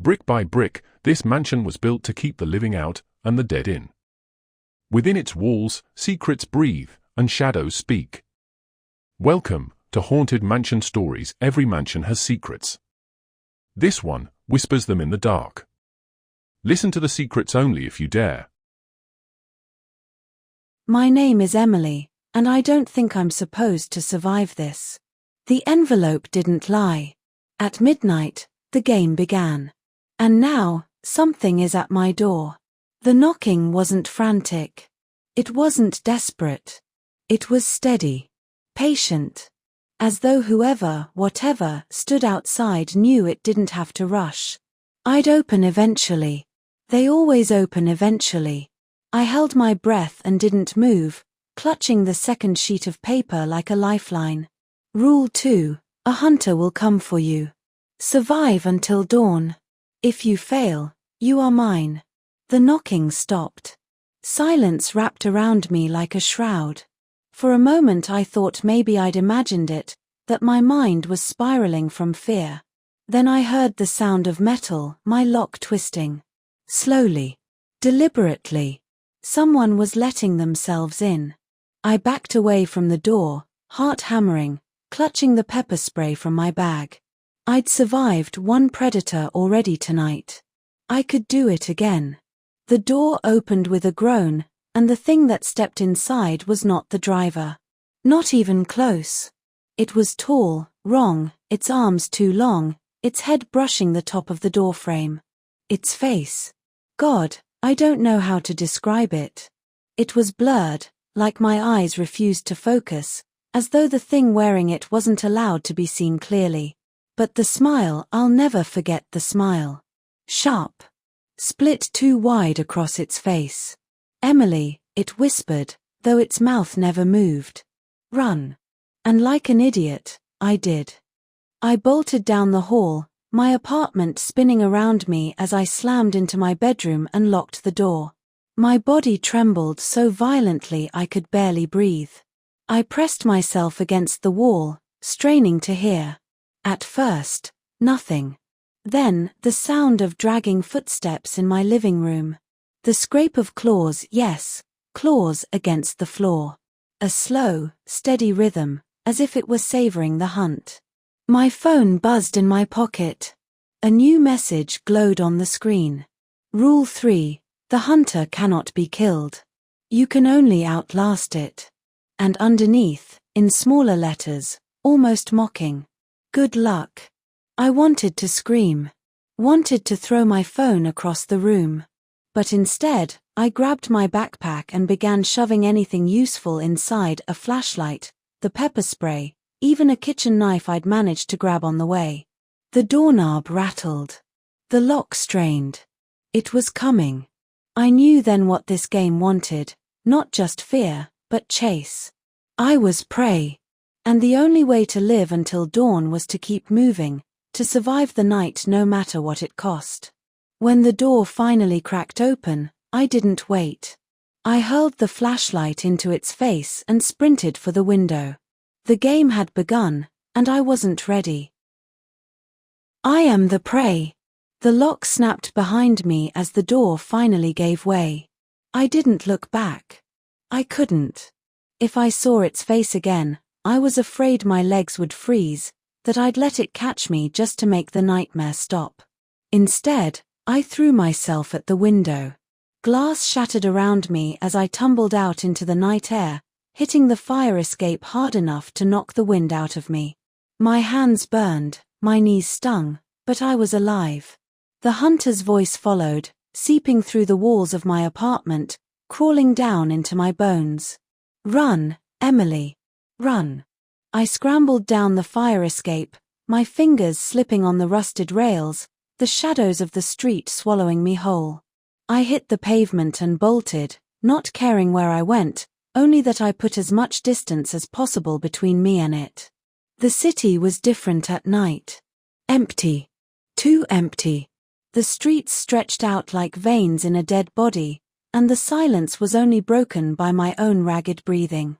Brick by brick, this mansion was built to keep the living out and the dead in. Within its walls, secrets breathe and shadows speak. Welcome to Haunted Mansion Stories. Every mansion has secrets. This one whispers them in the dark. Listen to the secrets only if you dare. My name is Emily, and I don't think I'm supposed to survive this. The envelope didn't lie. At midnight, the game began. And now, something is at my door. The knocking wasn't frantic. It wasn't desperate. It was steady. Patient. As though whoever, whatever, stood outside knew it didn't have to rush. I'd open eventually. They always open eventually. I held my breath and didn't move, clutching the second sheet of paper like a lifeline. Rule 2. A hunter will come for you. Survive until dawn. If you fail, you are mine. The knocking stopped. Silence wrapped around me like a shroud. For a moment I thought maybe I'd imagined it, that my mind was spiraling from fear. Then I heard the sound of metal, my lock twisting. Slowly. Deliberately. Someone was letting themselves in. I backed away from the door, heart hammering, clutching the pepper spray from my bag. I'd survived one predator already tonight. I could do it again. The door opened with a groan, and the thing that stepped inside was not the driver. Not even close. It was tall, wrong, its arms too long, its head brushing the top of the doorframe. Its face. God, I don't know how to describe it. It was blurred, like my eyes refused to focus, as though the thing wearing it wasn't allowed to be seen clearly. But the smile, I'll never forget the smile. Sharp. Split too wide across its face. Emily, it whispered, though its mouth never moved. Run. And like an idiot, I did. I bolted down the hall, my apartment spinning around me as I slammed into my bedroom and locked the door. My body trembled so violently I could barely breathe. I pressed myself against the wall, straining to hear. At first, nothing. Then, the sound of dragging footsteps in my living room. The scrape of claws, yes, claws against the floor. A slow, steady rhythm, as if it were savoring the hunt. My phone buzzed in my pocket. A new message glowed on the screen. Rule 3. The hunter cannot be killed. You can only outlast it. And underneath, in smaller letters, almost mocking. Good luck. I wanted to scream. Wanted to throw my phone across the room. But instead, I grabbed my backpack and began shoving anything useful inside: a flashlight, the pepper spray, even a kitchen knife I'd managed to grab on the way. The doorknob rattled. The lock strained. It was coming. I knew then what this game wanted, not just fear, but chase. I was prey. And the only way to live until dawn was to keep moving, to survive the night no matter what it cost. When the door finally cracked open, I didn't wait. I hurled the flashlight into its face and sprinted for the window. The game had begun, and I wasn't ready. I am the prey. The lock snapped behind me as the door finally gave way. I didn't look back. I couldn't. If I saw its face again, I was afraid my legs would freeze, that I'd let it catch me just to make the nightmare stop. Instead, I threw myself at the window. Glass shattered around me as I tumbled out into the night air, hitting the fire escape hard enough to knock the wind out of me. My hands burned, my knees stung, but I was alive. The hunter's voice followed, seeping through the walls of my apartment, crawling down into my bones. Run, Emily. Run. I scrambled down the fire escape, my fingers slipping on the rusted rails, the shadows of the street swallowing me whole. I hit the pavement and bolted, not caring where I went, only that I put as much distance as possible between me and it. The city was different at night. Empty. Too empty. The streets stretched out like veins in a dead body, and the silence was only broken by my own ragged breathing.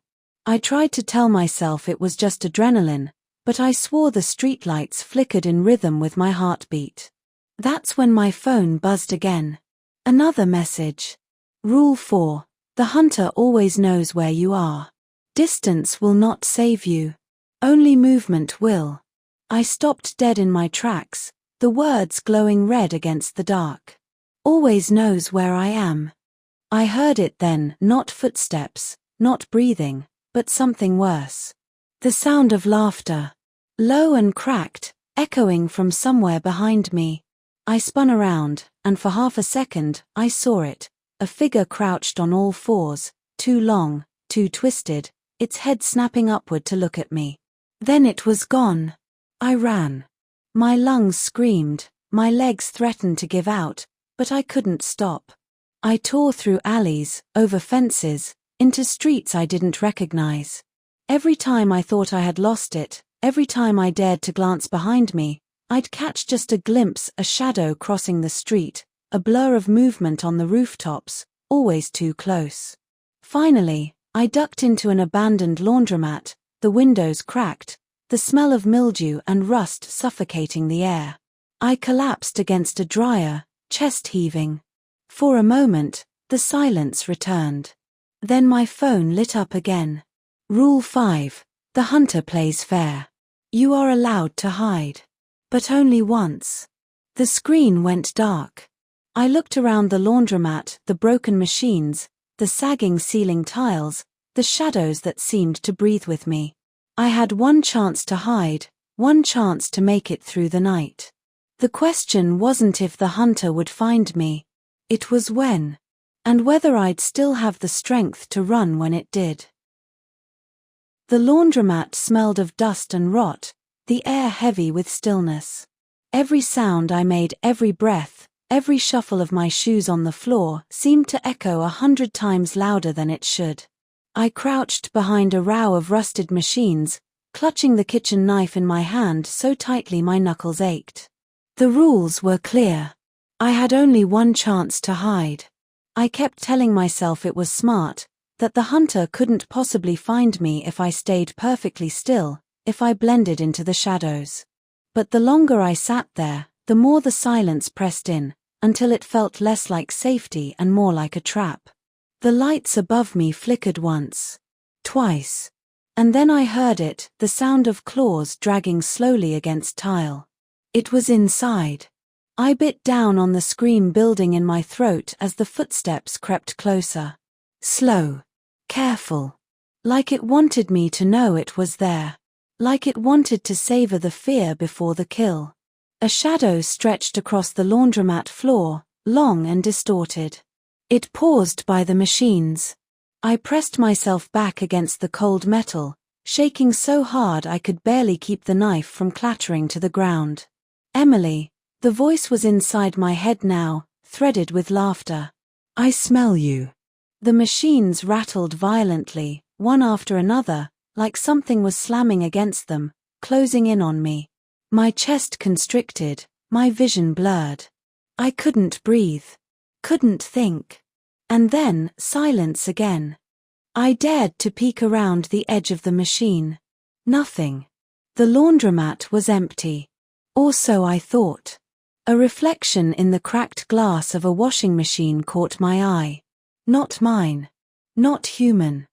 I tried to tell myself it was just adrenaline, but I swore the streetlights flickered in rhythm with my heartbeat. That's when my phone buzzed again. Another message. Rule 4. The hunter always knows where you are. Distance will not save you. Only movement will. I stopped dead in my tracks, the words glowing red against the dark. Always knows where I am. I heard it then, not footsteps, not breathing, but something worse. The sound of laughter. Low and cracked, echoing from somewhere behind me. I spun around, and for half a second, I saw it. A figure crouched on all fours, too long, too twisted, its head snapping upward to look at me. Then it was gone. I ran. My lungs screamed, my legs threatened to give out, but I couldn't stop. I tore through alleys, over fences, into streets I didn't recognize. Every time I thought I had lost it, every time I dared to glance behind me, I'd catch just a glimpse, a shadow crossing the street, a blur of movement on the rooftops, always too close. Finally, I ducked into an abandoned laundromat, the windows cracked, the smell of mildew and rust suffocating the air. I collapsed against a dryer, chest heaving. For a moment, the silence returned. Then my phone lit up again. Rule 5. The hunter plays fair. You are allowed to hide. But only once. The screen went dark. I looked around the laundromat, the broken machines, the sagging ceiling tiles, the shadows that seemed to breathe with me. I had one chance to hide, one chance to make it through the night. The question wasn't if the hunter would find me. It was when. And whether I'd still have the strength to run when it did. The laundromat smelled of dust and rot, the air heavy with stillness. Every sound I made, every breath, every shuffle of my shoes on the floor seemed to echo 100 times louder than it should. I crouched behind a row of rusted machines, clutching the kitchen knife in my hand so tightly my knuckles ached. The rules were clear. I had only one chance to hide. I kept telling myself it was smart, that the hunter couldn't possibly find me if I stayed perfectly still, if I blended into the shadows. But the longer I sat there, the more the silence pressed in, until it felt less like safety and more like a trap. The lights above me flickered once, twice, and then I heard it, the sound of claws dragging slowly against tile. It was inside. I bit down on the scream building in my throat as the footsteps crept closer. Slow, careful, like it wanted me to know it was there. Like it wanted to savor the fear before the kill. A shadow stretched across the laundromat floor, long and distorted. It paused by the machines. I pressed myself back against the cold metal, shaking so hard I could barely keep the knife from clattering to the ground. Emily, the voice was inside my head now, threaded with laughter. I smell you. The machines rattled violently, one after another, like something was slamming against them, closing in on me. My chest constricted, my vision blurred. I couldn't breathe, couldn't think. And then, silence again. I dared to peek around the edge of the machine. Nothing. The laundromat was empty. Or so I thought. A reflection in the cracked glass of a washing machine caught my eye. Not mine. Not human.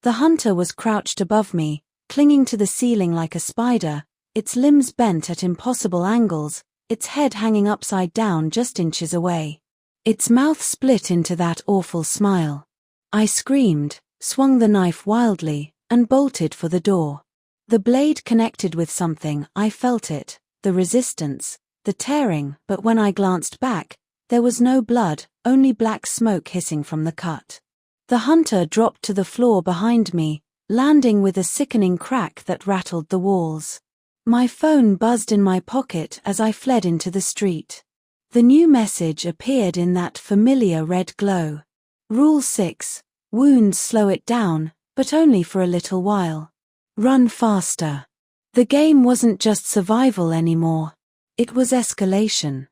The hunter was crouched above me, clinging to the ceiling like a spider, its limbs bent at impossible angles, its head hanging upside down just inches away. Its mouth split into that awful smile. I screamed, swung the knife wildly, and bolted for the door. The blade connected with something, I felt it, the resistance, the tearing, but when I glanced back, there was no blood, only black smoke hissing from the cut. The hunter dropped to the floor behind me, landing with a sickening crack that rattled the walls. My phone buzzed in my pocket as I fled into the street. The new message appeared in that familiar red glow. Rule 6. Wounds slow it down, but only for a little while. Run faster. The game wasn't just survival anymore. It was escalation.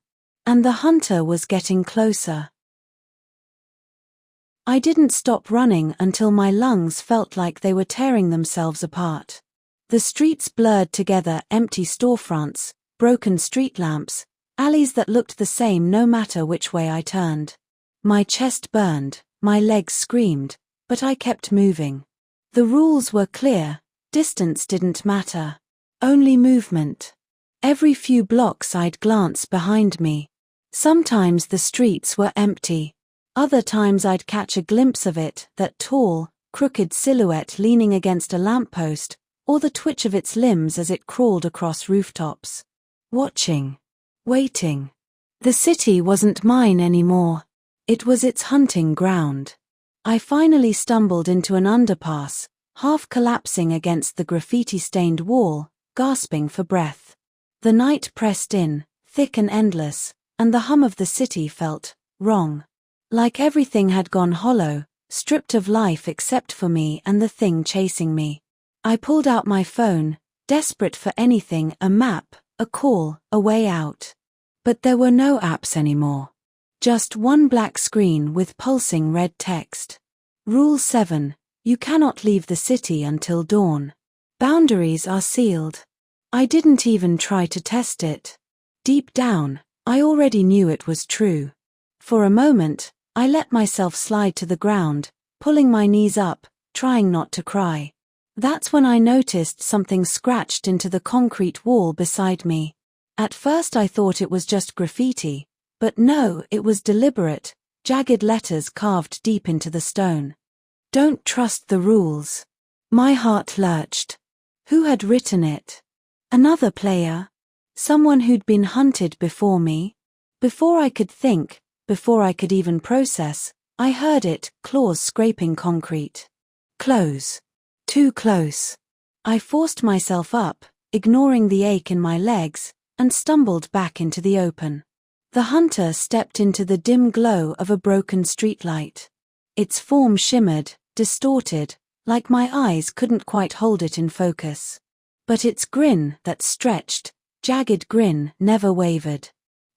And the hunter was getting closer. I didn't stop running until my lungs felt like they were tearing themselves apart. The streets blurred together, empty storefronts, broken street lamps, Alleys that looked the same no matter which way I turned. My chest burned, my legs screamed, but I kept moving. The rules were clear, distance didn't matter. Only movement. Every few blocks I'd glance behind me. Sometimes the streets were empty. Other times I'd catch a glimpse of it, that tall, crooked silhouette leaning against a lamppost, or the twitch of its limbs as it crawled across rooftops. Watching. Waiting. The city wasn't mine anymore. It was its hunting ground. I finally stumbled into an underpass, half collapsing against the graffiti-stained wall, gasping for breath. The night pressed in, thick and endless, and the hum of the city felt wrong. Like everything had gone hollow, stripped of life except for me and the thing chasing me. I pulled out my phone, desperate for anything, a map, a call, a way out. But there were no apps anymore. Just one black screen with pulsing red text. Rule 7. You cannot leave the city until dawn. Boundaries are sealed. I didn't even try to test it. Deep down, I already knew it was true. For a moment, I let myself slide to the ground, pulling my knees up, trying not to cry. That's when I noticed something scratched into the concrete wall beside me. At first I thought it was just graffiti, but no, it was deliberate, jagged letters carved deep into the stone. Don't trust the rules. My heart lurched. Who had written it? Another player? Someone who'd been hunted before me? Before I could think, before I could even process, I heard it, claws scraping concrete. Close. Too close. I forced myself up, ignoring the ache in my legs, and stumbled back into the open. The hunter stepped into the dim glow of a broken streetlight. Its form shimmered, distorted, like my eyes couldn't quite hold it in focus. But its grin, that stretched, jagged grin, never wavered.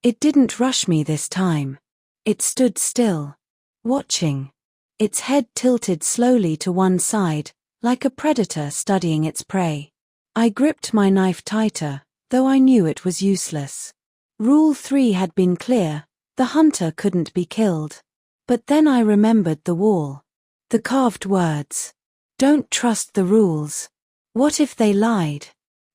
It didn't rush me this time. It stood still, watching. Its head tilted slowly to one side, like a predator studying its prey. I gripped my knife tighter, though I knew it was useless. Rule 3 had been clear, the hunter couldn't be killed. But then I remembered the wall. The carved words. Don't trust the rules. What if they lied?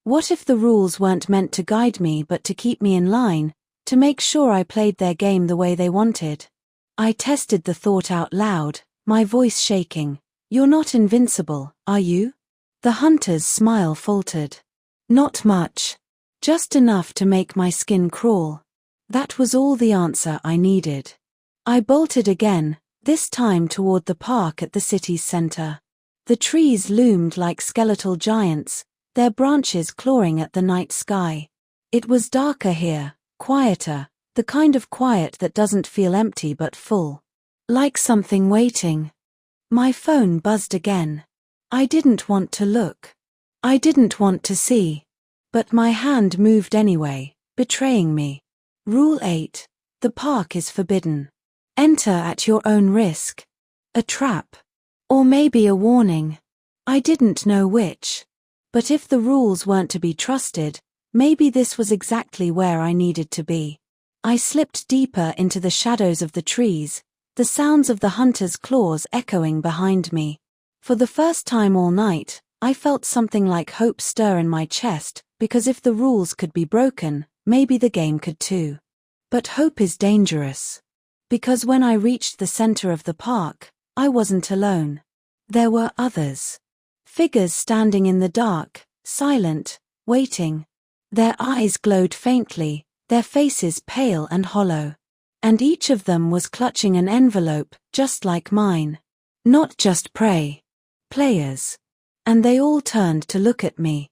What if the rules weren't meant to guide me but to keep me in line, to make sure I played their game the way they wanted? I tested the thought out loud, my voice shaking. You're not invincible, are you? The hunter's smile faltered. Not much. Just enough to make my skin crawl. That was all the answer I needed. I bolted again, this time toward the park at the city's center. The trees loomed like skeletal giants, their branches clawing at the night sky. It was darker here, quieter, the kind of quiet that doesn't feel empty but full. Like something waiting. My phone buzzed again. I didn't want to look. I didn't want to see. But my hand moved anyway, betraying me. Rule 8. The park is forbidden. Enter at your own risk. A trap. Or maybe a warning. I didn't know which. But if the rules weren't to be trusted, maybe this was exactly where I needed to be. I slipped deeper into the shadows of the trees, the sounds of the hunter's claws echoing behind me. For the first time all night, I felt something like hope stir in my chest, because if the rules could be broken, maybe the game could too. But hope is dangerous. Because when I reached the center of the park, I wasn't alone. There were others. Figures standing in the dark, silent, waiting. Their eyes glowed faintly, their faces pale and hollow. And each of them was clutching an envelope, just like mine. Not just prey. Players. And they all turned to look at me.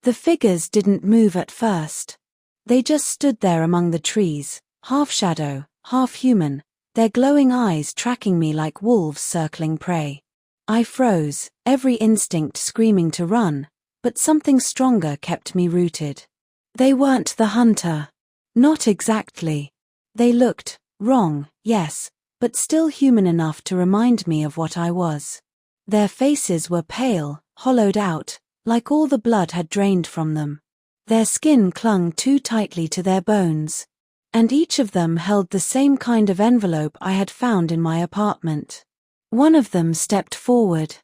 The figures didn't move at first. They just stood there among the trees, half shadow, half human, their glowing eyes tracking me like wolves circling prey. I froze, every instinct screaming to run, but something stronger kept me rooted. They weren't the hunter. Not exactly. They looked wrong, yes, but still human enough to remind me of what I was. Their faces were pale, hollowed out, like all the blood had drained from them. Their skin clung too tightly to their bones. And each of them held the same kind of envelope I had found in my apartment. One of them stepped forward.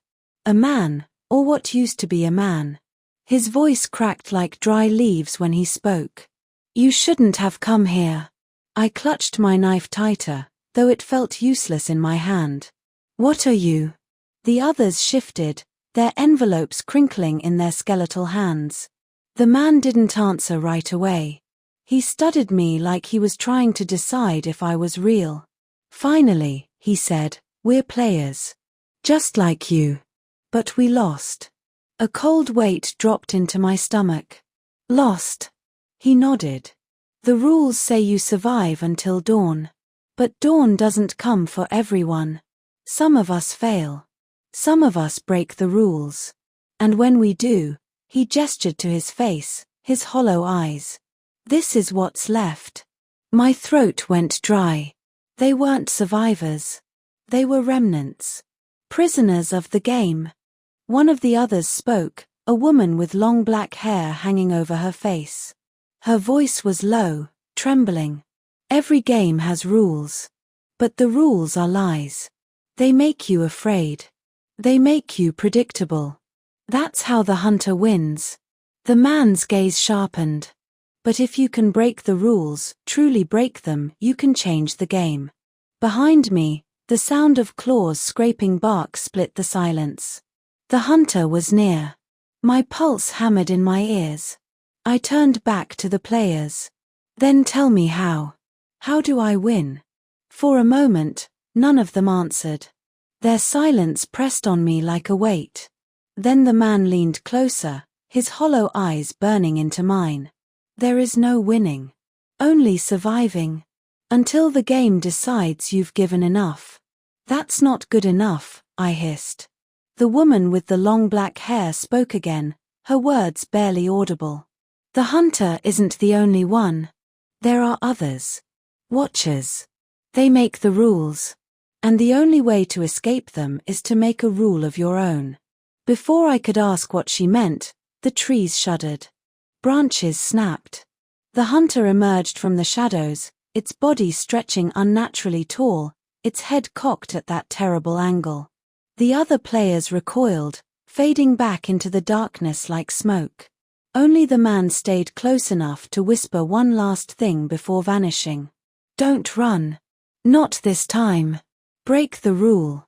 A man, or what used to be a man. His voice cracked like dry leaves when he spoke. "You shouldn't have come here." I clutched my knife tighter, though it felt useless in my hand. "What are you?" The others shifted, their envelopes crinkling in their skeletal hands. The man didn't answer right away. He studied me like he was trying to decide if I was real. Finally, he said, "We're players. Just like you. But we lost." A cold weight dropped into my stomach. "Lost?" He nodded. "The rules say you survive until dawn. But dawn doesn't come for everyone. Some of us fail. Some of us break the rules. And when we do," he gestured to his face, his hollow eyes. "This is what's left." My throat went dry. They weren't survivors. They were remnants. Prisoners of the game. One of the others spoke, a woman with long black hair hanging over her face. Her voice was low, trembling. "Every game has rules. But the rules are lies. They make you afraid. They make you predictable. That's how the hunter wins." The man's gaze sharpened. "But if you can break the rules, truly break them, you can change the game." Behind me, the sound of claws scraping bark split the silence. The hunter was near. My pulse hammered in my ears. I turned back to the players. "Then tell me how. How do I win?" For a moment, none of them answered. Their silence pressed on me like a weight. Then the man leaned closer, his hollow eyes burning into mine. "There is no winning. Only surviving. Until the game decides you've given enough." "That's not good enough," I hissed. The woman with the long black hair spoke again, her words barely audible. "The hunter isn't the only one. There are others. Watchers. They make the rules. And the only way to escape them is to make a rule of your own." Before I could ask what she meant, the trees shuddered. Branches snapped. The hunter emerged from the shadows, its body stretching unnaturally tall, its head cocked at that terrible angle. The other players recoiled, fading back into the darkness like smoke. Only the man stayed close enough to whisper one last thing before vanishing. "Don't run. Not this time. Break the rule."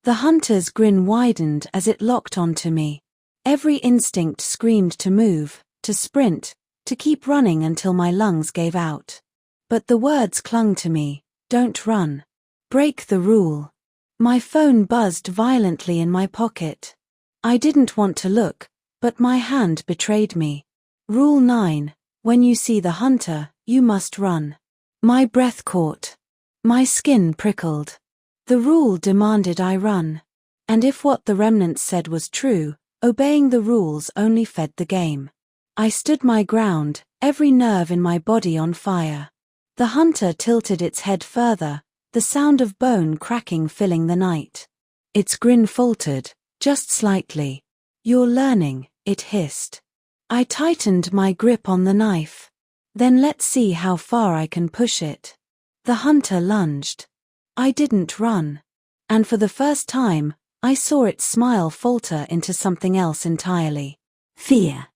The hunter's grin widened as it locked onto me. Every instinct screamed to move, to sprint, to keep running until my lungs gave out. But the words clung to me. "Don't run. Break the rule." My phone buzzed violently in my pocket. I didn't want to look, but my hand betrayed me. Rule 9, when you see the hunter, you must run. My breath caught. My skin prickled. The rule demanded I run. And if what the remnants said was true, obeying the rules only fed the game. I stood my ground, every nerve in my body on fire. The hunter tilted its head further, the sound of bone cracking filling the night. Its grin faltered, just slightly. "You're learning," it hissed. I tightened my grip on the knife. "Then let's see how far I can push it." The hunter lunged. I didn't run. And for the first time, I saw its smile falter into something else entirely. Fear.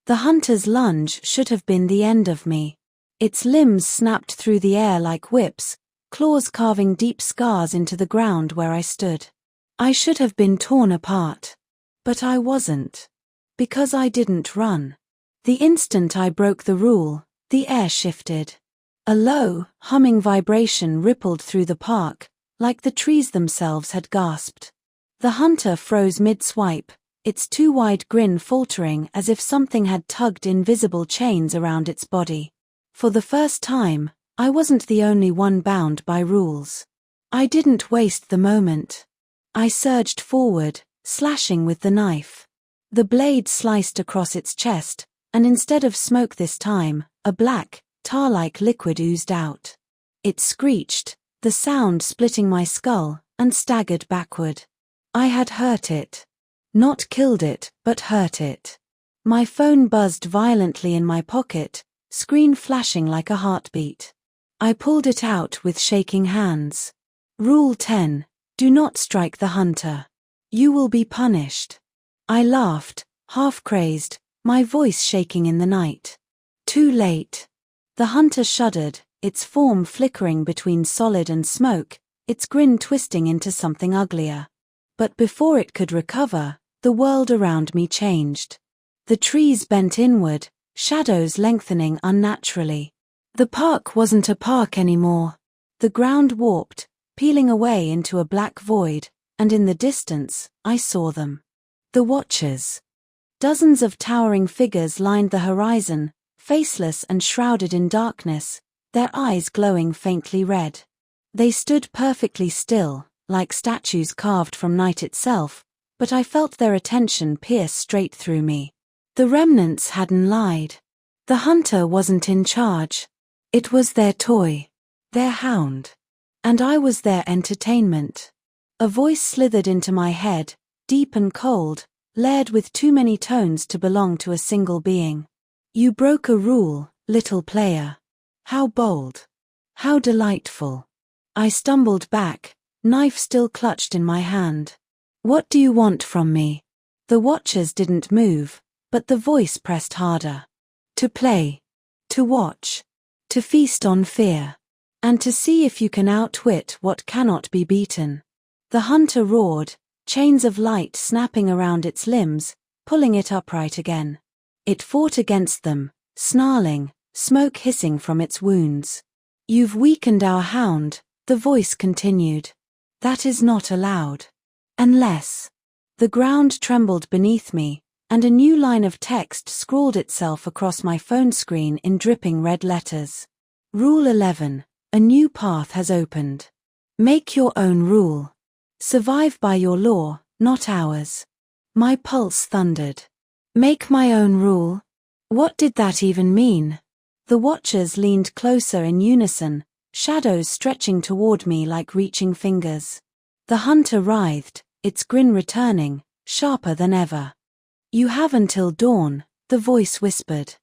The hunter's lunge should have been the end of me. Its limbs snapped through the air like whips, claws carving deep scars into the ground where I stood. I should have been torn apart. But I wasn't. Because I didn't run. The instant I broke the rule, the air shifted. A low, humming vibration rippled through the park, like the trees themselves had gasped. The hunter froze mid-swipe, its too wide grin faltering as if something had tugged invisible chains around its body. For the first time, I wasn't the only one bound by rules. I didn't waste the moment. I surged forward, slashing with the knife. The blade sliced across its chest, and instead of smoke this time, a black, tar-like liquid oozed out. It screeched, the sound splitting my skull, and staggered backward. I had hurt it. Not killed it, but hurt it. My phone buzzed violently in my pocket, screen flashing like a heartbeat. I pulled it out with shaking hands. Rule 10. Do not strike the hunter. You will be punished. I laughed, half crazed, my voice shaking in the night. Too late. The hunter shuddered, its form flickering between solid and smoke, its grin twisting into something uglier. But before it could recover, the world around me changed. The trees bent inward, shadows lengthening unnaturally. The park wasn't a park anymore. The ground warped, peeling away into a black void, and in the distance, I saw them. The Watchers. Dozens of towering figures lined the horizon, faceless and shrouded in darkness, their eyes glowing faintly red. They stood perfectly still, like statues carved from night itself, but I felt their attention pierce straight through me. The remnants hadn't lied. The hunter wasn't in charge. It was their toy, their hound. And I was their entertainment. A voice slithered into my head, deep and cold, layered with too many tones to belong to a single being. You broke a rule, little player. How bold. How delightful. I stumbled back, knife still clutched in my hand. What do you want from me? The Watchers didn't move, but the voice pressed harder. To play. To watch. To feast on fear. And to see if you can outwit what cannot be beaten. The hunter roared, chains of light snapping around its limbs, pulling it upright again. It fought against them, snarling, smoke hissing from its wounds. You've weakened our hound, the voice continued. That is not allowed. Unless. The ground trembled beneath me, and a new line of text scrawled itself across my phone screen in dripping red letters. Rule 11. A new path has opened. Make your own rule. Survive by your law, not ours. My pulse thundered. Make my own rule? What did that even mean? The Watchers leaned closer in unison, shadows stretching toward me like reaching fingers. The hunter writhed, its grin returning, sharper than ever. You have until dawn, the voice whispered.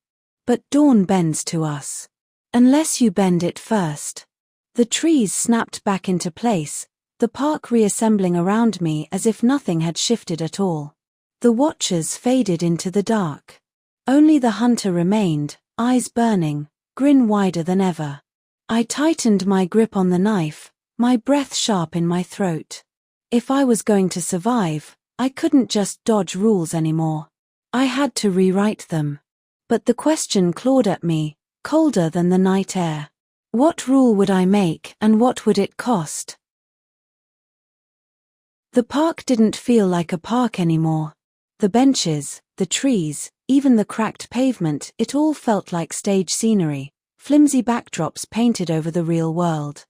But dawn bends to us. Unless you bend it first. The trees snapped back into place, the park reassembling around me as if nothing had shifted at all. The Watchers faded into the dark. Only the hunter remained, eyes burning, grin wider than ever. I tightened my grip on the knife, my breath sharp in my throat. If I was going to survive, I couldn't just dodge rules anymore. I had to rewrite them. But the question clawed at me, colder than the night air. What rule would I make, and what would it cost? The park didn't feel like a park anymore. The benches, the trees, even the cracked pavement, it all felt like stage scenery, flimsy backdrops painted over the real world.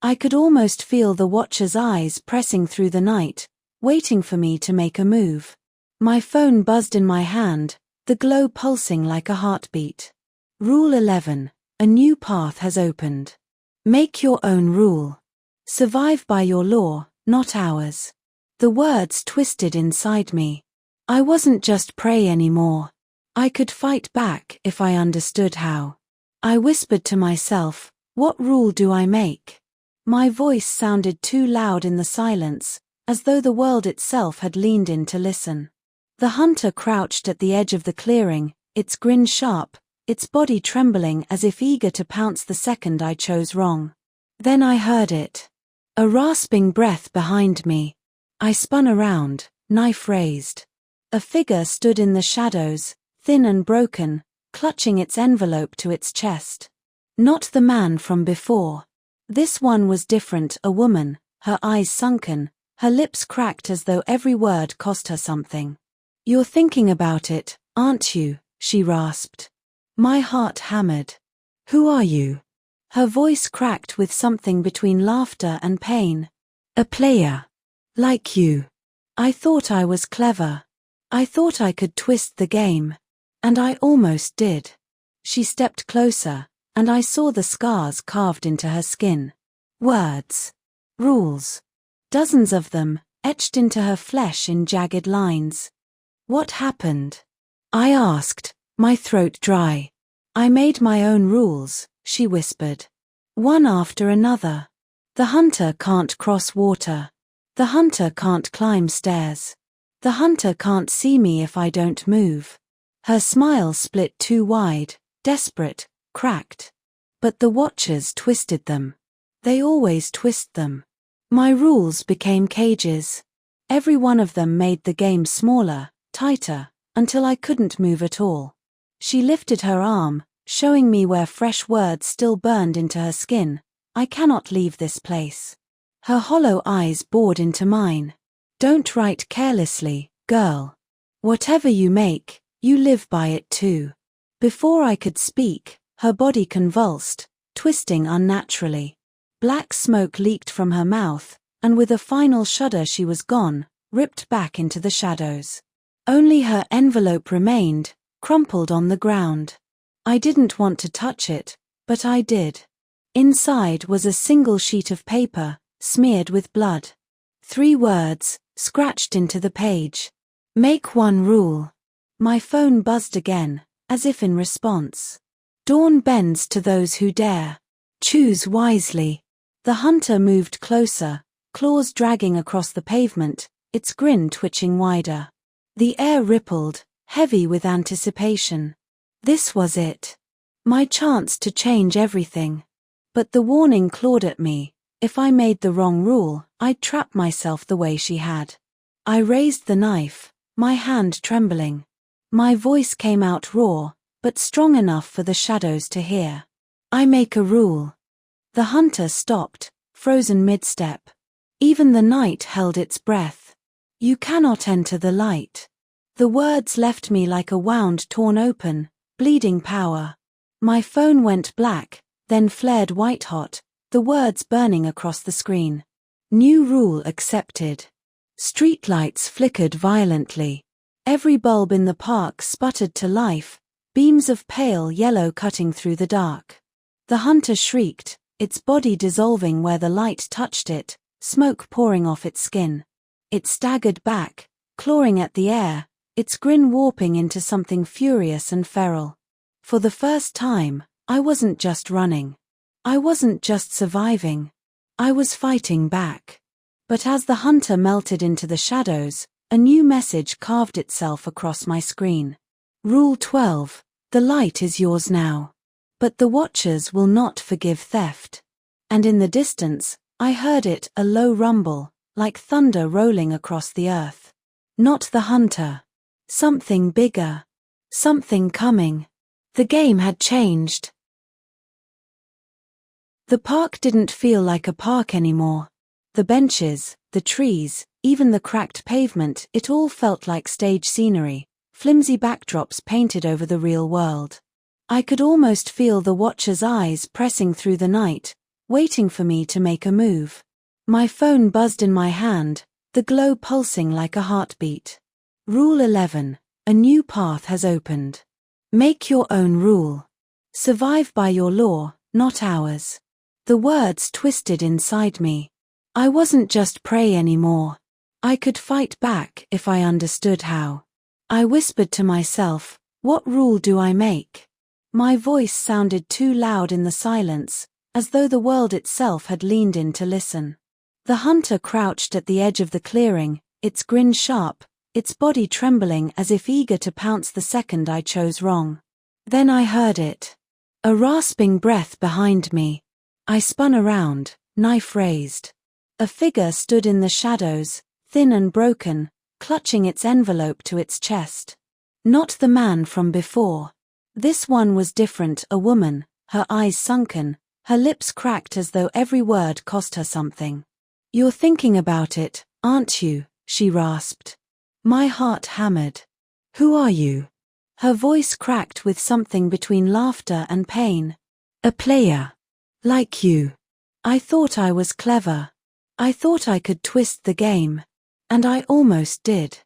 I could almost feel the Watcher's eyes pressing through the night, waiting for me to make a move. My phone buzzed in my hand, the glow pulsing like a heartbeat. Rule 11. A new path has opened. Make your own rule. Survive by your law, not ours. The words twisted inside me. I wasn't just prey anymore. I could fight back if I understood how. I whispered to myself, what rule do I make? My voice sounded too loud in the silence, as though the world itself had leaned in to listen. The hunter crouched at the edge of the clearing, its grin sharp, its body trembling as if eager to pounce the second I chose wrong. Then I heard it. A rasping breath behind me. I spun around, knife raised. A figure stood in the shadows, thin and broken, clutching its envelope to its chest. Not the man from before. This one was different, a woman, her eyes sunken, her lips cracked as though every word cost her something. You're thinking about it, aren't you? She rasped. My heart hammered. Who are you? Her voice cracked with something between laughter and pain. A player. Like you. I thought I was clever. I thought I could twist the game. And I almost did. She stepped closer, and I saw the scars carved into her skin. Words. Rules. Dozens of them, etched into her flesh in jagged lines. What happened? I asked, my throat dry. I made my own rules, she whispered. One after another. The hunter can't cross water. The hunter can't climb stairs. The hunter can't see me if I don't move. Her smile split too wide, desperate, cracked. But the watchers twisted them. They always twist them. My rules became cages. Every one of them made the game smaller, tighter, until I couldn't move at all. She lifted her arm, showing me where fresh words still burned into her skin. I cannot leave this place. Her hollow eyes bored into mine. Don't write carelessly, girl. Whatever you make, you live by it too. Before I could speak, her body convulsed, twisting unnaturally. Black smoke leaked from her mouth, and with a final shudder she was gone, ripped back into the shadows. Only her envelope remained, crumpled on the ground. I didn't want to touch it, but I did. Inside was a single sheet of paper, smeared with blood. 3 words, scratched into the page. Make one rule. My phone buzzed again, as if in response. Dawn bends to those who dare. Choose wisely. The hunter moved closer, claws dragging across the pavement, its grin twitching wider. The air rippled, heavy with anticipation. This was it. My chance to change everything. But the warning clawed at me. If I made the wrong rule, I'd trap myself the way she had. I raised the knife, my hand trembling. My voice came out raw, but strong enough for the shadows to hear. I make a rule. The hunter stopped, frozen mid-step. Even the night held its breath. You cannot enter the light. The words left me like a wound torn open, bleeding power. My phone went black, then flared white-hot, the words burning across the screen. New rule accepted. Streetlights flickered violently. Every bulb in the park sputtered to life, beams of pale yellow cutting through the dark. The hunter shrieked, its body dissolving where the light touched it, smoke pouring off its skin. It staggered back, clawing at the air, its grin warping into something furious and feral. For the first time, I wasn't just running. I wasn't just surviving. I was fighting back. But as the hunter melted into the shadows, a new message carved itself across my screen. Rule 12. The light is yours now. But the watchers will not forgive theft. And in the distance, I heard it, a low rumble, like thunder rolling across the earth. Not the hunter. Something bigger. Something coming. The game had changed. The park didn't feel like a park anymore. The benches, the trees, even the cracked pavement, it all felt like stage scenery, flimsy backdrops painted over the real world. I could almost feel the watcher's eyes pressing through the night, waiting for me to make a move. My phone buzzed in my hand, the glow pulsing like a heartbeat. Rule 11. A new path has opened. Make your own rule. Survive by your law, not ours. The words twisted inside me. I wasn't just prey anymore. I could fight back if I understood how. I whispered to myself, what rule do I make? My voice sounded too loud in the silence, as though the world itself had leaned in to listen. The hunter crouched at the edge of the clearing, its grin sharp, its body trembling as if eager to pounce the second I chose wrong. Then I heard it. A rasping breath behind me. I spun around, knife raised. A figure stood in the shadows, thin and broken, clutching its envelope to its chest. Not the man from before. This one was different, a woman, her eyes sunken, her lips cracked as though every word cost her something. You're thinking about it, aren't you? She rasped. My heart hammered. Who are you? Her voice cracked with something between laughter and pain. A player. Like you. I thought I was clever. I thought I could twist the game. And I almost did.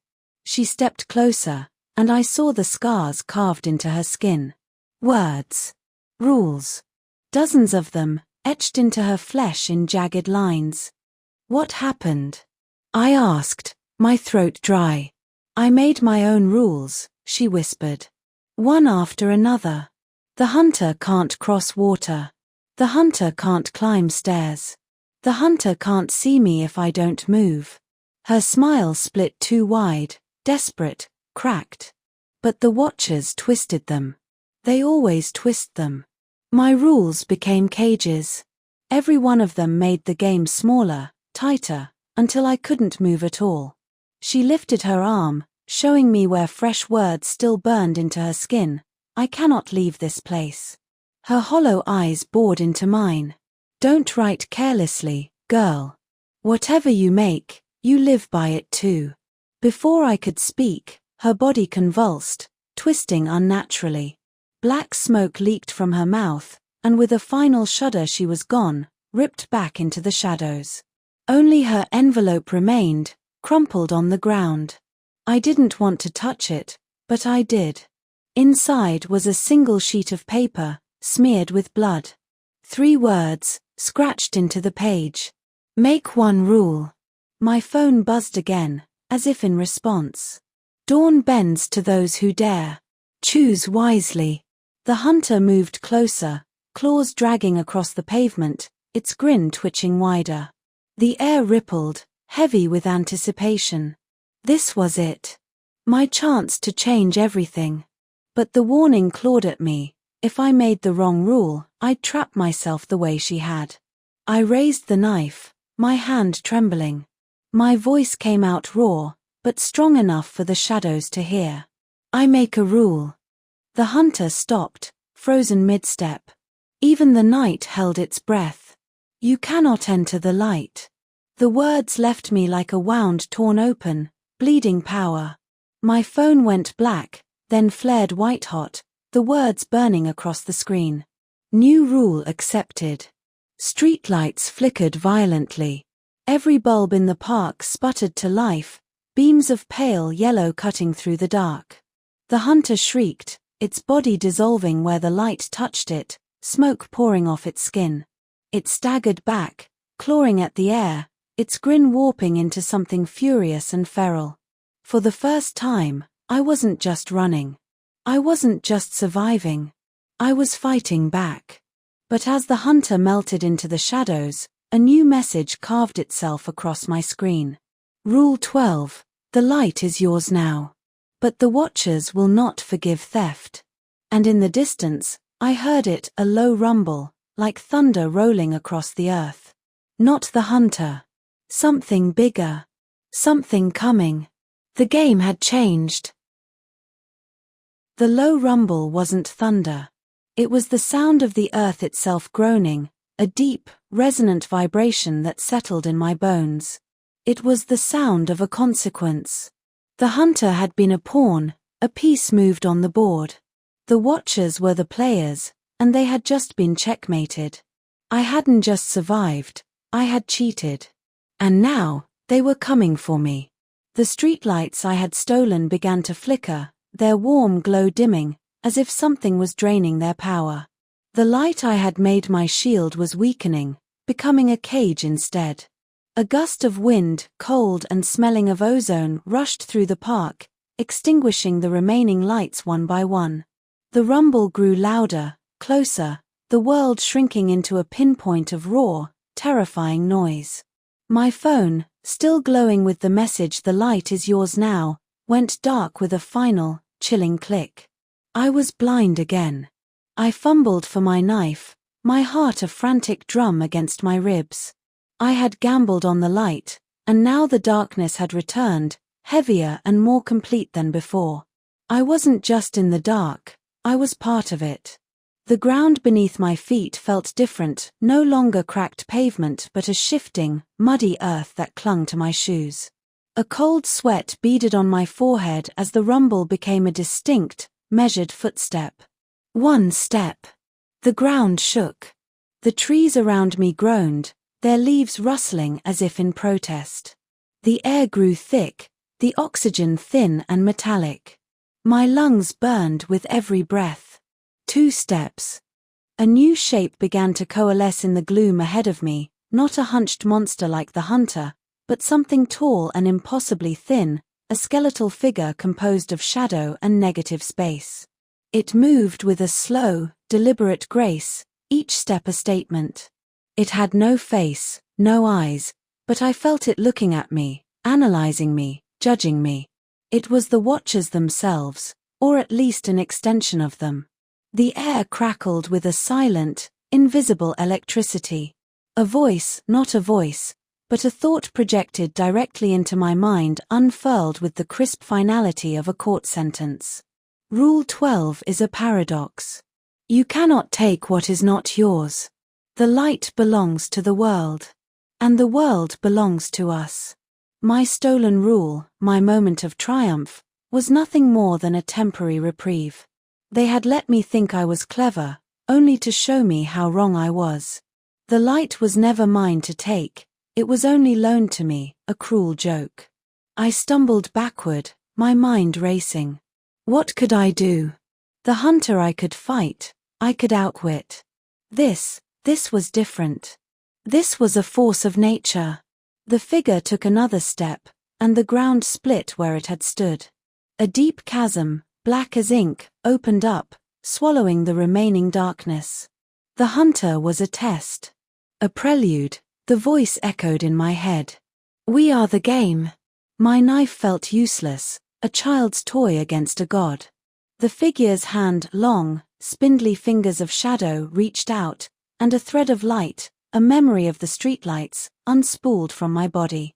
She stepped closer, and I saw the scars carved into her skin. Words. Rules. Dozens of them, etched into her flesh in jagged lines. What happened? I asked, my throat dry. I made my own rules, she whispered. One after another. The hunter can't cross water. The hunter can't climb stairs. The hunter can't see me if I don't move. Her smile split too wide, desperate, cracked. But the watchers twisted them. They always twist them. My rules became cages. Every one of them made the game smaller, tighter, until I couldn't move at all. She lifted her arm, showing me where fresh words still burned into her skin. I cannot leave this place. Her hollow eyes bored into mine. Don't write carelessly, girl. Whatever you make, you live by it too. Before I could speak, her body convulsed, twisting unnaturally. Black smoke leaked from her mouth, and with a final shudder she was gone, ripped back into the shadows. Only her envelope remained, crumpled on the ground. I didn't want to touch it, but I did. Inside was a single sheet of paper, smeared with blood. 3 words, scratched into the page. Make one rule. My phone buzzed again, as if in response. Dawn bends to those who dare. Choose wisely. The hunter moved closer, claws dragging across the pavement, its grin twitching wider. The air rippled, heavy with anticipation. This was it. My chance to change everything. But the warning clawed at me. If I made the wrong rule, I'd trap myself the way she had. I raised the knife, my hand trembling. My voice came out raw, but strong enough for the shadows to hear. I make a rule. The hunter stopped, frozen mid-step. Even the night held its breath. You cannot enter the light. The words left me like a wound torn open, bleeding power. My phone went black, then flared white-hot, the words burning across the screen. New rule accepted. Streetlights flickered violently. Every bulb in the park sputtered to life, beams of pale yellow cutting through the dark. The hunter shrieked, its body dissolving where the light touched it, smoke pouring off its skin. It staggered back, clawing at the air, its grin warping into something furious and feral. For the first time, I wasn't just running. I wasn't just surviving. I was fighting back. But as the hunter melted into the shadows, a new message carved itself across my screen. Rule 12, the light is yours now. But the watchers will not forgive theft. And in the distance, I heard it, a low rumble, like thunder rolling across the earth. Not the hunter. Something bigger. Something coming. The game had changed. The low rumble wasn't thunder. It was the sound of the earth itself groaning, a deep, resonant vibration that settled in my bones. It was the sound of a consequence. The hunter had been a pawn, a piece moved on the board. The watchers were the players, and they had just been checkmated. I hadn't just survived, I had cheated. And now, they were coming for me. The streetlights I had stolen began to flicker, their warm glow dimming, as if something was draining their power. The light I had made my shield was weakening, becoming a cage instead. A gust of wind, cold and smelling of ozone, rushed through the park, extinguishing the remaining lights one by one. The rumble grew louder, closer, the world shrinking into a pinpoint of raw, terrifying noise. My phone, still glowing with the message "The light is yours now," went dark with a final, chilling click. I was blind again. I fumbled for my knife, my heart a frantic drum against my ribs. I had gambled on the light, and now the darkness had returned, heavier and more complete than before. I wasn't just in the dark, I was part of it. The ground beneath my feet felt different, no longer cracked pavement but a shifting, muddy earth that clung to my shoes. A cold sweat beaded on my forehead as the rumble became a distinct, measured footstep. One step. The ground shook. The trees around me groaned, their leaves rustling as if in protest. The air grew thick, the oxygen thin and metallic. My lungs burned with every breath. 2 steps. A new shape began to coalesce in the gloom ahead of me, not a hunched monster like the hunter, but something tall and impossibly thin, a skeletal figure composed of shadow and negative space. It moved with a slow, deliberate grace, each step a statement. It had no face, no eyes, but I felt it looking at me, analyzing me, judging me. It was the watchers themselves, or at least an extension of them. The air crackled with a silent, invisible electricity. A voice, not a voice, but a thought projected directly into my mind unfurled with the crisp finality of a court sentence. Rule 12 is a paradox. You cannot take what is not yours. The light belongs to the world. And the world belongs to us. My stolen rule, my moment of triumph, was nothing more than a temporary reprieve. They had let me think I was clever, only to show me how wrong I was. The light was never mine to take, it was only loaned to me, a cruel joke. I stumbled backward, my mind racing. What could I do? The hunter I could fight, I could outwit. This was different. This was a force of nature. The figure took another step, and the ground split where it had stood. A deep chasm, black as ink, opened up, swallowing the remaining darkness. The hunter was a test. A prelude, the voice echoed in my head. We are the game. My knife felt useless, a child's toy against a god. The figure's hand, long, spindly fingers of shadow reached out, and a thread of light, a memory of the streetlights, unspooled from my body.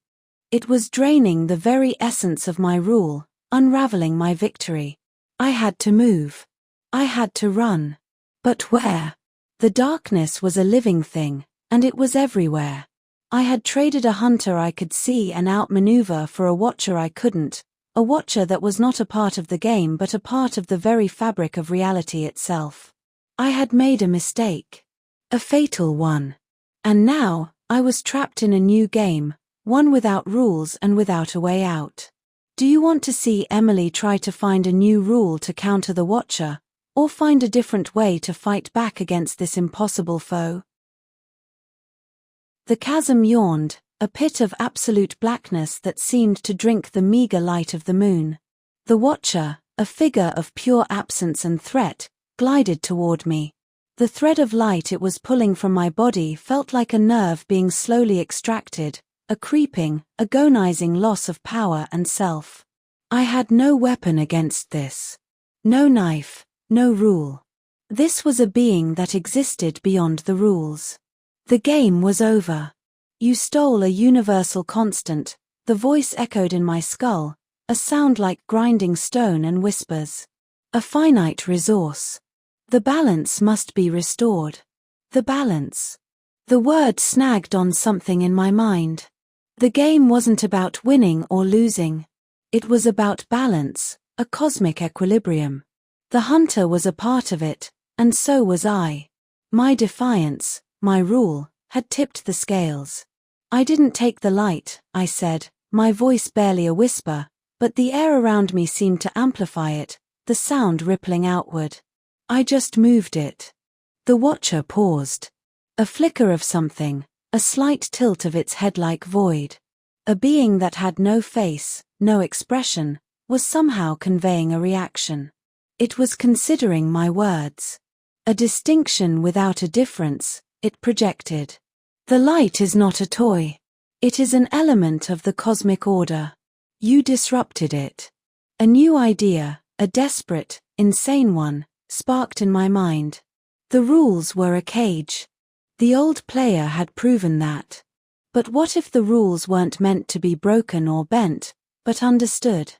It was draining the very essence of my rule, unraveling my victory. I had to move. I had to run. But where? The darkness was a living thing, and it was everywhere. I had traded a hunter I could see and outmaneuver for a watcher I couldn't, a watcher that was not a part of the game but a part of the very fabric of reality itself. I had made a mistake. A fatal one. And now, I was trapped in a new game, one without rules and without a way out. Do you want to see Emily try to find a new rule to counter the watcher, or find a different way to fight back against this impossible foe? The chasm yawned, a pit of absolute blackness that seemed to drink the meager light of the moon. The watcher, a figure of pure absence and threat, glided toward me. The thread of light it was pulling from my body felt like a nerve being slowly extracted, a creeping, agonizing loss of power and self. I had no weapon against this. No knife, no rule. This was a being that existed beyond the rules. The game was over. You stole a universal constant, the voice echoed in my skull, a sound like grinding stone and whispers. A finite resource. The balance must be restored. The balance. The word snagged on something in my mind. The game wasn't about winning or losing. It was about balance, a cosmic equilibrium. The hunter was a part of it, and so was I. My defiance, my rule, had tipped the scales. I didn't take the light, I said, my voice barely a whisper, but the air around me seemed to amplify it, the sound rippling outward. I just moved it. The watcher paused. A flicker of something, a slight tilt of its head-like void. A being that had no face, no expression, was somehow conveying a reaction. It was considering my words. A distinction without a difference, it projected. The light is not a toy. It is an element of the cosmic order. You disrupted it. A new idea, a desperate, insane one, sparked in my mind. The rules were a cage. The old player had proven that. But what if the rules weren't meant to be broken or bent, but understood?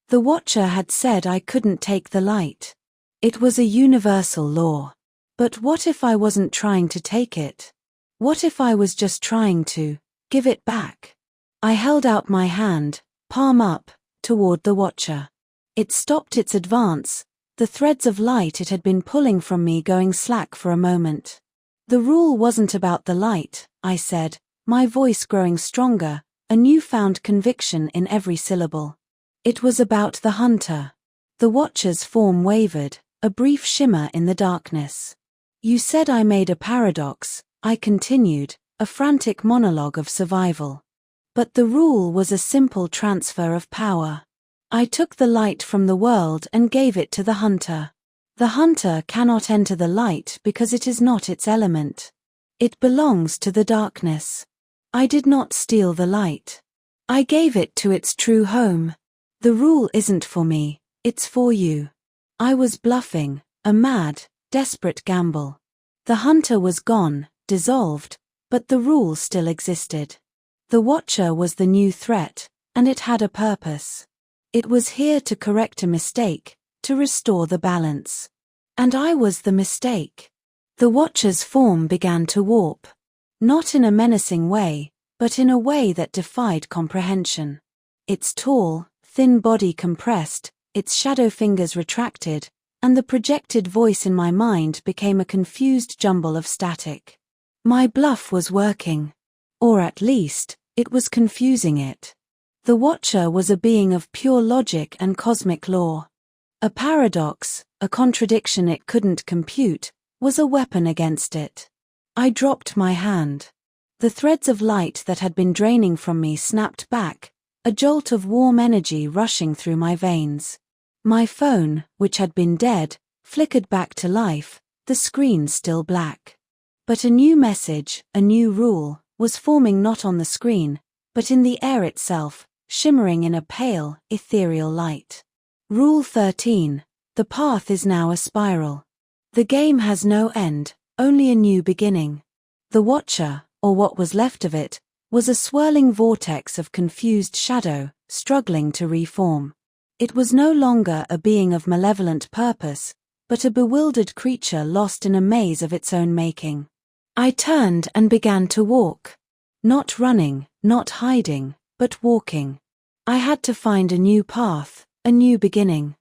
The watcher had said I couldn't take the light. It was a universal law. But what if I wasn't trying to take it? What if I was just trying to give it back? I held out my hand, palm up, toward the watcher. It stopped its advance, the threads of light it had been pulling from me going slack for a moment. The rule wasn't about the light, I said, my voice growing stronger, a newfound conviction in every syllable. It was about the hunter. The watcher's form wavered, a brief shimmer in the darkness. You said I made a paradox, I continued, a frantic monologue of survival. But the rule was a simple transfer of power. I took the light from the world and gave it to the hunter. The hunter cannot enter the light because it is not its element. It belongs to the darkness. I did not steal the light. I gave it to its true home. The rule isn't for me, it's for you. I was bluffing, a mad, desperate gamble. The hunter was gone, dissolved, but the rule still existed. The watcher was the new threat, and it had a purpose. It was here to correct a mistake, to restore the balance. And I was the mistake. The watcher's form began to warp. Not in a menacing way, but in a way that defied comprehension. Its tall, thin body compressed, its shadow fingers retracted, and the projected voice in my mind became a confused jumble of static. My bluff was working. Or at least, it was confusing it. The watcher was a being of pure logic and cosmic law. A paradox, a contradiction it couldn't compute, was a weapon against it. I dropped my hand. The threads of light that had been draining from me snapped back, a jolt of warm energy rushing through my veins. My phone, which had been dead, flickered back to life, the screen still black. But a new message, a new rule, was forming not on the screen, but in the air itself, shimmering in a pale, ethereal light. Rule 13. The path is now a spiral. The game has no end, only a new beginning. The watcher, or what was left of it, was a swirling vortex of confused shadow, struggling to reform. It was no longer a being of malevolent purpose, but a bewildered creature lost in a maze of its own making. I turned and began to walk. Not running, not hiding, but walking. I had to find a new path, a new beginning.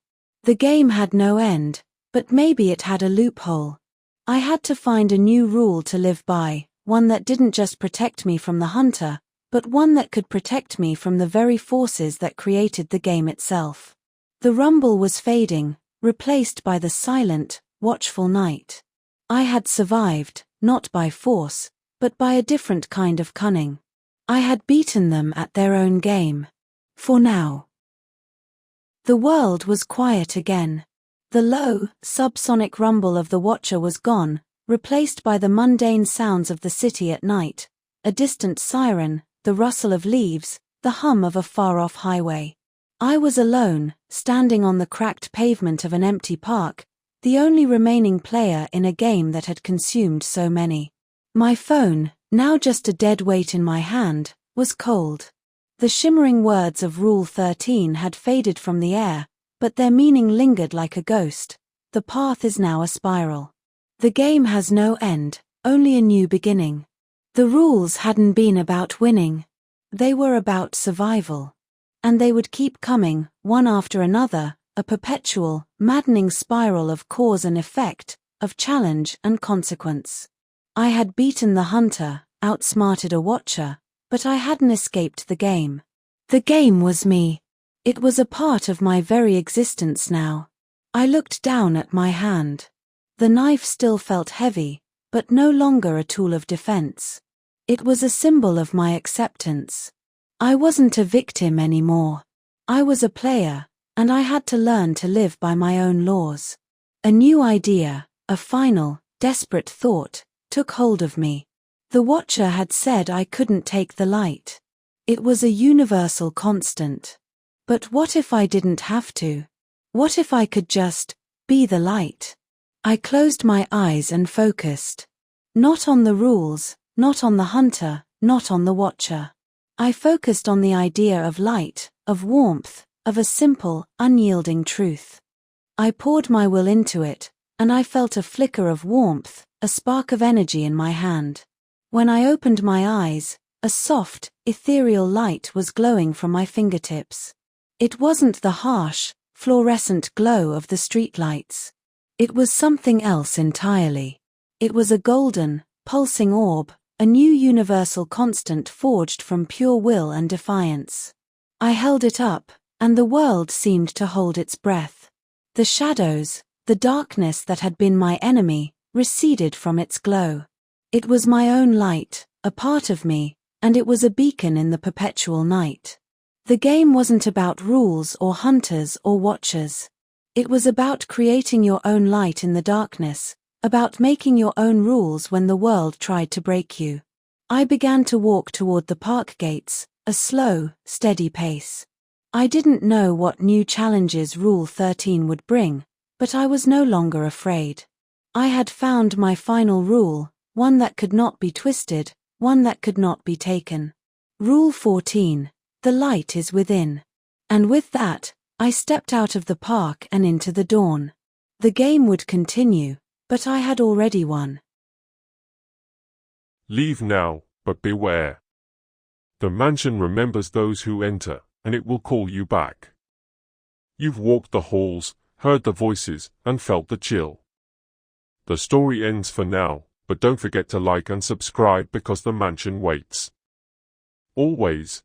The game had no end, but maybe it had a loophole. I had to find a new rule to live by, one that didn't just protect me from the hunter, but one that could protect me from the very forces that created the game itself. The rumble was fading, replaced by the silent, watchful night. I had survived, not by force, but by a different kind of cunning. I had beaten them at their own game. For now. The world was quiet again. The low, subsonic rumble of the watcher was gone, replaced by the mundane sounds of the city at night, a distant siren, the rustle of leaves, the hum of a far-off highway. I was alone, standing on the cracked pavement of an empty park, the only remaining player in a game that had consumed so many. My phone, now just a dead weight in my hand, was cold. The shimmering words of Rule 13 had faded from the air, but their meaning lingered like a ghost. The path is now a spiral. The game has no end, only a new beginning. The rules hadn't been about winning. They were about survival. And they would keep coming, one after another, a perpetual, maddening spiral of cause and effect, of challenge and consequence. I had beaten the hunter, outsmarted a watcher, but I hadn't escaped the game. The game was me. It was a part of my very existence now. I looked down at my hand. The knife still felt heavy, but no longer a tool of defense. It was a symbol of my acceptance. I wasn't a victim anymore. I was a player, and I had to learn to live by my own laws. A new idea, a final, desperate thought, took hold of me. The watcher had said I couldn't take the light. It was a universal constant. But what if I didn't have to? What if I could just be the light? I closed my eyes and focused. Not on the rules, not on the hunter, not on the watcher. I focused on the idea of light, of warmth, of a simple, unyielding truth. I poured my will into it, and I felt a flicker of warmth, a spark of energy in my hand. When I opened my eyes, a soft, ethereal light was glowing from my fingertips. It wasn't the harsh, fluorescent glow of the streetlights. It was something else entirely. It was a golden, pulsing orb, a new universal constant forged from pure will and defiance. I held it up, and the world seemed to hold its breath. The shadows, the darkness that had been my enemy, receded from its glow. It was my own light, a part of me, and it was a beacon in the perpetual night. The game wasn't about rules or hunters or watchers. It was about creating your own light in the darkness, about making your own rules when the world tried to break you. I began to walk toward the park gates, a slow, steady pace. I didn't know what new challenges Rule 13 would bring, but I was no longer afraid. I had found my final rule, one that could not be twisted, one that could not be taken. Rule 14, the light is within. And with that, I stepped out of the park and into the dawn. The game would continue, but I had already won. Leave now, but beware. The mansion remembers those who enter, and it will call you back. You've walked the halls, heard the voices, and felt the chill. The story ends for now, but don't forget to like and subscribe because the mansion waits. Always.